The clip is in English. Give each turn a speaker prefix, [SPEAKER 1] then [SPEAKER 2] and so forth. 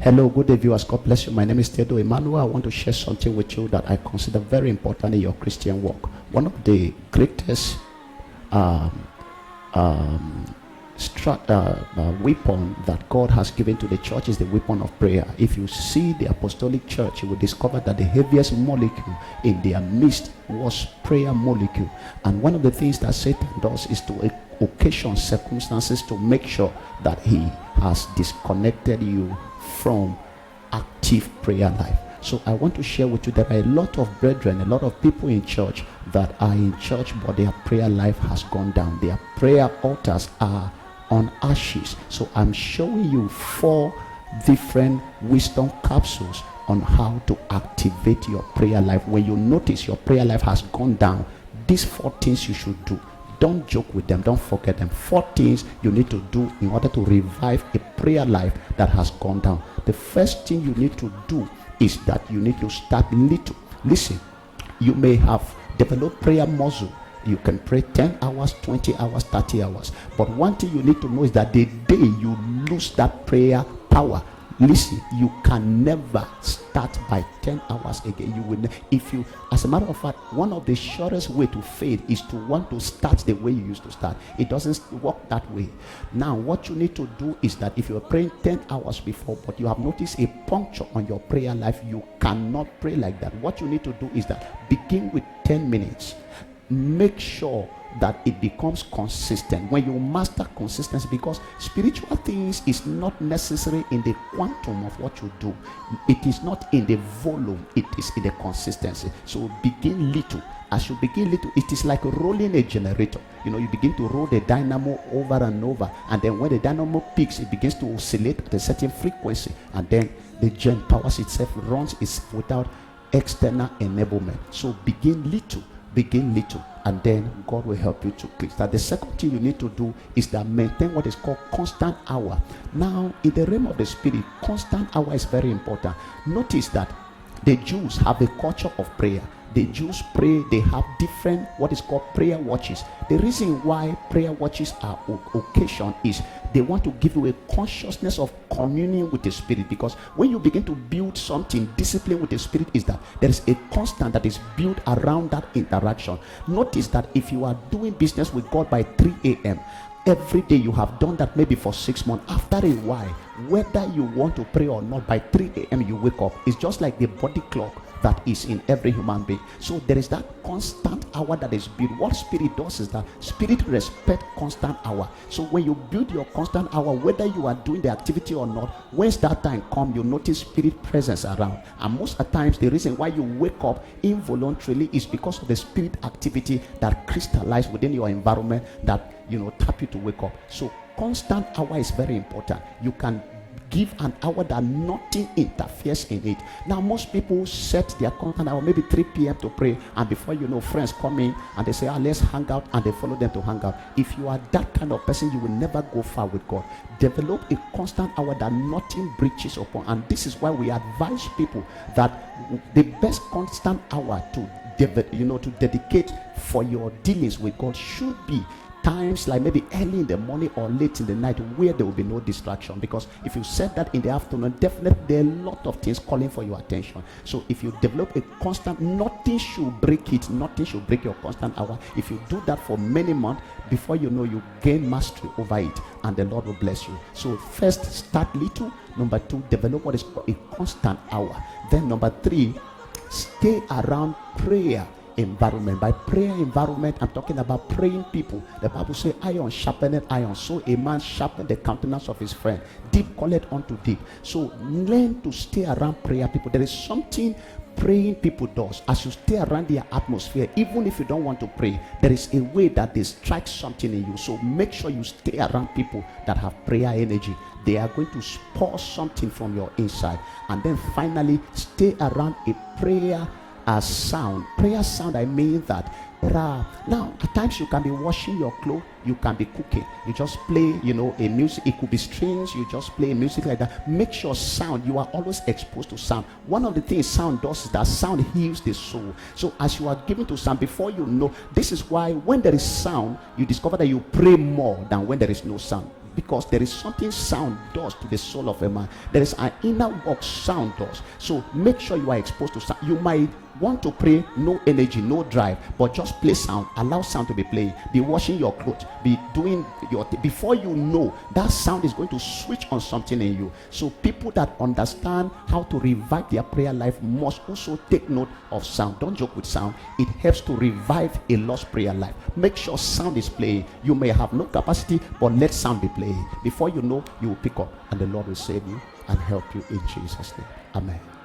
[SPEAKER 1] Hello, good day, viewers. God bless you. My name is Theodore Emmanuel. I want to share something with you that I consider very important in your Christian walk. One of the greatest weapon that God has given to the church is the weapon of prayer. If you see the apostolic church, you will discover that the heaviest molecule in their midst was prayer molecule. And one of the things that Satan does is to occasion circumstances to make sure that he has disconnected you from active prayer life. So I want to share with you that there are a lot of brethren, a lot of people in church that are in church, but their prayer life has gone down. Their prayer altars are on ashes. So I'm showing you 4 different wisdom capsules on how to activate your prayer life. When you notice your prayer life has gone down, these 4 things you should do. Don't joke with them. Don't forget them. 4 things you need to do in order to revive a prayer life that has gone down. The first thing you need to do is that you need to start little. Listen, you may have developed prayer muscle. You can pray 10 hours, 20 hours, 30 hours. But one thing you need to know is that the day you lose that prayer power, listen, you can never start by 10 hours again. You will, if you, as a matter of fact, one of the surest way to fail is to want to start the way you used to start. It doesn't work that way. Now, what you need to do is that if you're praying 10 hours before, but you have noticed a puncture on your prayer life, you cannot pray like that. What you need to do is that begin with 10 minutes. Make sure that it becomes consistent. When you master consistency, because spiritual things is not necessary in the quantum of what you do, it is not in the volume, it is in the consistency. So begin little. As you begin little, it is like rolling a generator. You know, you begin to roll the dynamo over and over, and then when the dynamo peaks, it begins to oscillate at a certain frequency, and then the gen powers itself, runs itself without external enablement. So begin little, and then God will help you to click that. The second thing you need to do is that maintain what is called constant hour. Now, in the realm of the spirit, constant hour is very important. Notice that the Jews have a culture of prayer. The Jews pray, they have different what is called prayer watches. The reason why prayer watches are occasion is they want to give you a consciousness of communion with the spirit, because when you begin to build something, discipline with the spirit is that there is a constant that is built around that interaction. Notice that if you are doing business with God by 3 a.m., every day you have done that maybe for 6 months. After a while, whether you want to pray or not, by 3 a.m. you wake up. It's just like the body clock that is in every human being. So there is that constant hour that is built. What spirit does is that spirit respect constant hour. So when you build your constant hour, whether you are doing the activity or not, once that time comes, you notice spirit presence around. And most of the times, the reason why you wake up involuntarily is because of the spirit activity that crystallizes within your environment that, you know, tap you to wake up. So constant hour is very important. You can give an hour that nothing interferes in it. Now, most people set their constant hour maybe 3 p.m. to pray, and before you know, friends come in and they say, let's hang out, and they follow them to hang out. If you are that kind of person, you will never go far with God. Develop a constant hour that nothing breaches upon. And this is why we advise people that the best constant hour to dedicate for your dealings with God should be times like maybe early in the morning or late in the night, where there will be no distraction. Because if you set that in the afternoon, definitely there are a lot of things calling for your attention. So if you develop a constant, nothing should break it, nothing should break your constant hour. If you do that for many months, before you know, you gain mastery over it, and the Lord will bless you. So first, start little. Number 2, develop what is called a constant hour. Then number 3, stay around prayer environment. By prayer environment, I'm talking about praying people. The Bible says, iron sharpeneth iron, so a man sharpened the countenance of his friend. Deep calleth unto deep. So learn to stay around prayer people. There is something praying people does. As you stay around their atmosphere, even if you don't want to pray, there is a way that they strike something in you. So make sure you stay around people that have prayer energy. They are going to spur something from your inside. And then finally, stay around a prayer sound. Prayer sound, I mean that now at times you can be washing your clothes, you can be cooking, you just play, a music. It could be strings, you just play music like that. Make sure sound, you are always exposed to sound. One of the things sound does is that sound heals the soul. So as you are given to sound, before you know, this is why when there is sound, you discover that you pray more than when there is no sound. because there is something sound does to the soul of a man. There is an inner work sound does. So make sure you are exposed to sound. You might want to pray, no energy, no drive, but just play sound. Allow sound to be playing. Be washing your clothes, be doing your before you know, that sound is going to switch on something in you. So people that understand how to revive their prayer life must also take note of sound. Don't joke with sound. It helps to revive a lost prayer life. Make sure sound is playing. You may have no capacity, but let sound be playing. Before you know, you will pick up, and the Lord will save you and help you in Jesus' name. Amen.